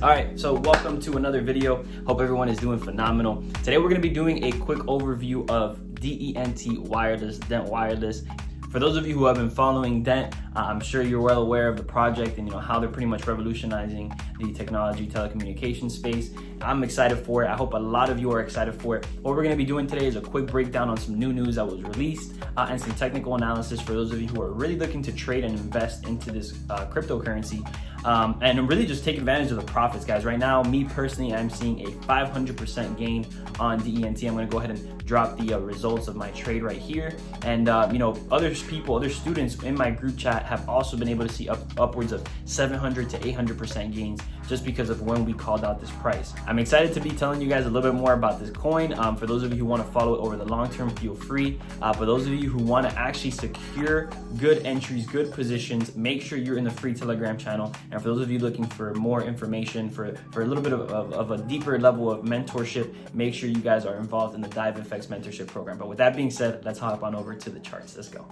All right, so welcome to another video. Hope everyone is doing phenomenal. Today we're going to be doing a quick overview of Dent Wireless, Dent Wireless. For those of you who have been following Dent, I'm sure you're well aware of the project and how they're pretty much revolutionizing the technology telecommunications space. I'm excited for it. I hope a lot of you are excited for it. What we're going to be doing today is a quick breakdown on some new news that was released and some technical analysis for those of you who are really looking to trade and invest into this cryptocurrency. And really just take advantage of the profits, guys. Right now, me personally, I'm seeing a 500% gain on DENT. I'm going to go ahead and drop the results of my trade right here. And other students in my group chat have also been able to see upwards of 700 to 800% gains just because of when we called out this price. I'm excited to be telling you guys a little bit more about this coin. For those of you who want to follow it over the long term, feel free. For those of you who want to actually secure good entries, good positions, make sure you're in the free Telegram channel. And for those of you looking for more information, for a little bit of a deeper level of mentorship, make sure you guys are involved in the Dive FX mentorship program. But with that being said, let's hop on over to the charts. Let's go.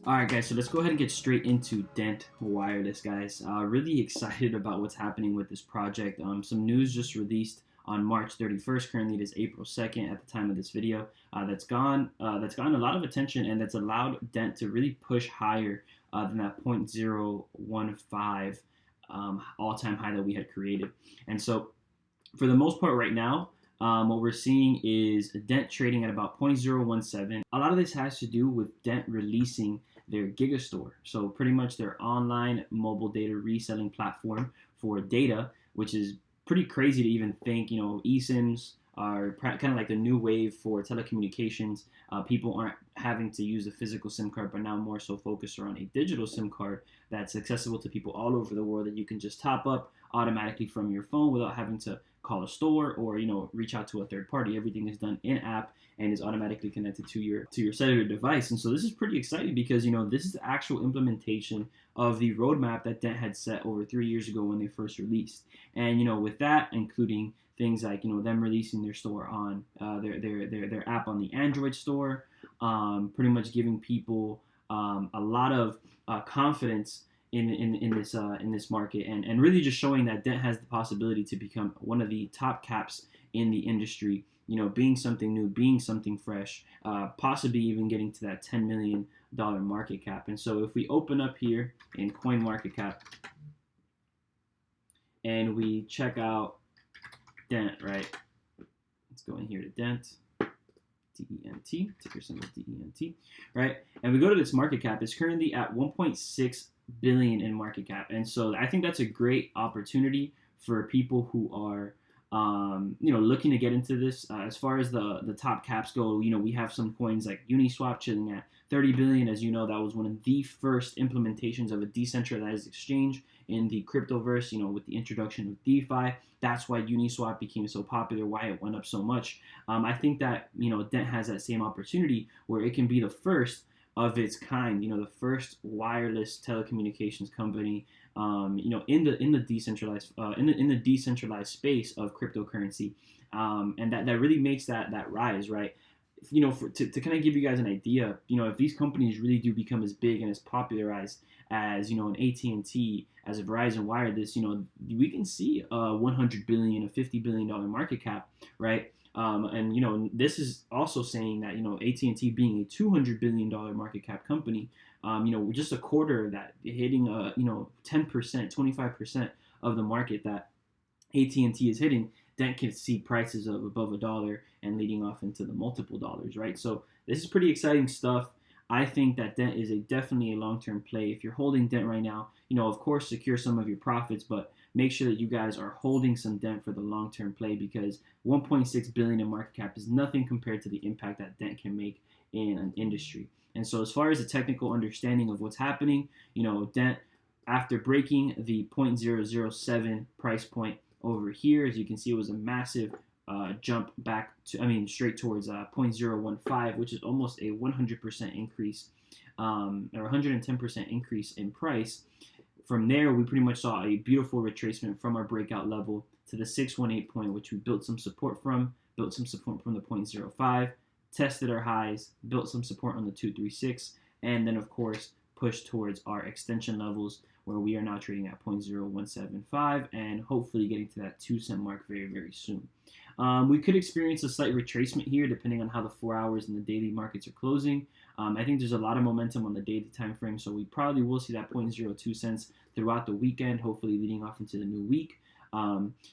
All right, guys, so let's go ahead and get straight into Dent Wireless, guys. Really excited about what's happening with this project. Some news just released on March 31st. Currently, it is April 2nd at the time of this video. That's gotten a lot of attention, and that's allowed Dent to really push higher than that 0.015 all-time high that we had created. And so, for the most part, right now, what we're seeing is Dent trading at about 0.017. A lot of this has to do with Dent releasing their Gigastore. So pretty much their online mobile data reselling platform for data, which is pretty crazy to even think. eSIMs are kind of like the new wave for telecommunications. People aren't having to use a physical SIM card, but now more so focused around a digital SIM card that's accessible to people all over the world that you can just top up automatically from your phone without having to call a store or reach out to a third party. Everything is done in app and is automatically connected to your cellular device. And so this is pretty exciting because this is the actual implementation of the roadmap that Dent had set over 3 years ago when they first released. And with that, including things like them releasing their store on their app on the Android store, pretty much giving people a lot of confidence in this market, and really just showing that Dent has the possibility to become one of the top caps in the industry. Being something new, being something fresh, possibly even getting to that $10 million market cap. And so if we open up here in Coin Market Cap and we check out Dent, right? Let's go in here to Dent, DENT, ticker symbol DENT, right? And we go to this market cap. It's currently at 1.6 billion in market cap. And so I think that's a great opportunity for people who are looking to get into this. As far as the top caps go, we have some coins like Uniswap chilling at 30 billion. As you know, that was one of the first implementations of a decentralized exchange in the cryptoverse, with the introduction of DeFi. That's why Uniswap became so popular, why it went up so much. I think that, Dent has that same opportunity where it can be the first of its kind, the first wireless telecommunications company, in the decentralized in the decentralized space of cryptocurrency, and that really makes that rise, right? To kind of give you guys an idea, if these companies really do become as big and as popularized as an AT&T, as a Verizon Wireless, we can see a 100 billion, a $50 billion market cap, right? And this is also saying that AT&T being a $200 billion market cap company, just a quarter of that, hitting 10%, 25% of the market that AT&T is hitting, Dent can see prices of above $1 and leading off into the multiple dollars, right? So this is pretty exciting stuff. I think that Dent is definitely a long-term play. If you're holding Dent right now, of course, secure some of your profits, but make sure that you guys are holding some Dent for the long-term play, because 1.6 billion in market cap is nothing compared to the impact that Dent can make in an industry. And so as far as the technical understanding of what's happening, Dent, after breaking the 0.007 price point over here, as you can see, it was a massive jump back to, straight towards 0.015, which is almost a 100% increase, or 110% increase in price. From there, we pretty much saw a beautiful retracement from our breakout level to the 618 point, which we built some support from the 0.05, tested our highs, built some support on the 236, and then, of course, push towards our extension levels, where we are now trading at 0.0175 and hopefully getting to that 2 cent mark very, very soon. We could experience a slight retracement here depending on how the 4 hours and the daily markets are closing. I think there's a lot of momentum on the daily time frame, so we probably will see that 0.02 cents throughout the weekend, hopefully leading off into the new week.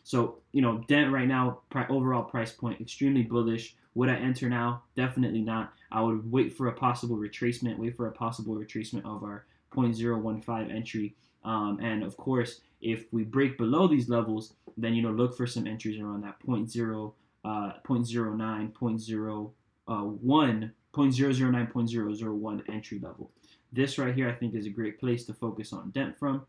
So, Dent right now, overall price point, extremely bullish. Would I enter now? Definitely not. I would wait for a possible retracement, of our 0.015 entry. And of course, if we break below these levels, then, look for some entries around that 0.09, 0.009, entry level. This right here, I think, is a great place to focus on Dent from.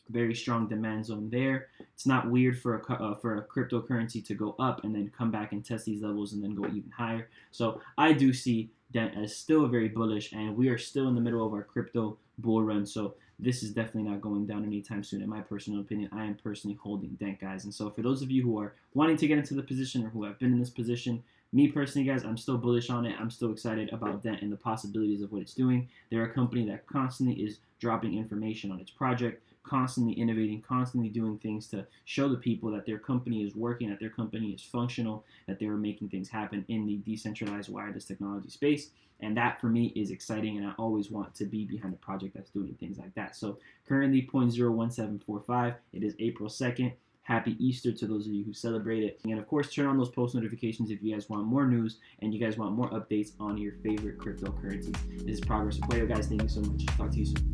Very strong demand zone there. It's not weird for a cryptocurrency to go up and then come back and test these levels and then go even higher. So I do see Dent as still very bullish, and we are still in the middle of our crypto bull run. So this is definitely not going down anytime soon. In my personal opinion, I am personally holding Dent, guys. And so for those of you who are wanting to get into the position or who have been in this position, me personally, guys, I'm still bullish on it. I'm still excited about Dent and the possibilities of what it's doing. They're a company that constantly is dropping information on its project, constantly innovating, constantly doing things to show the people that their company is working, that their company is functional, that they are making things happen in the decentralized wireless technology space. And that for me is exciting, and I always want to be behind a project that's doing things like that. So currently 0.01745. It is April 2nd. Happy Easter to those of you who celebrate it. And of course, turn on those post notifications if you guys want more news and you guys want more updates on your favorite cryptocurrencies. This is Progress with Puello, guys. Thank you so much. Talk to you soon.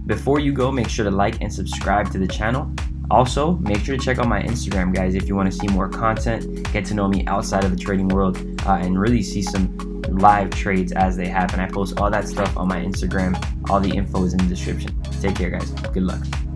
Before you go, make sure to like and subscribe to the channel. Also, make sure to check out my Instagram, guys, if you want to see more content, get to know me outside of the trading world, and really see some live trades as they happen. I post all that stuff on my Instagram. All the info is in the description. Take care, guys. Good luck.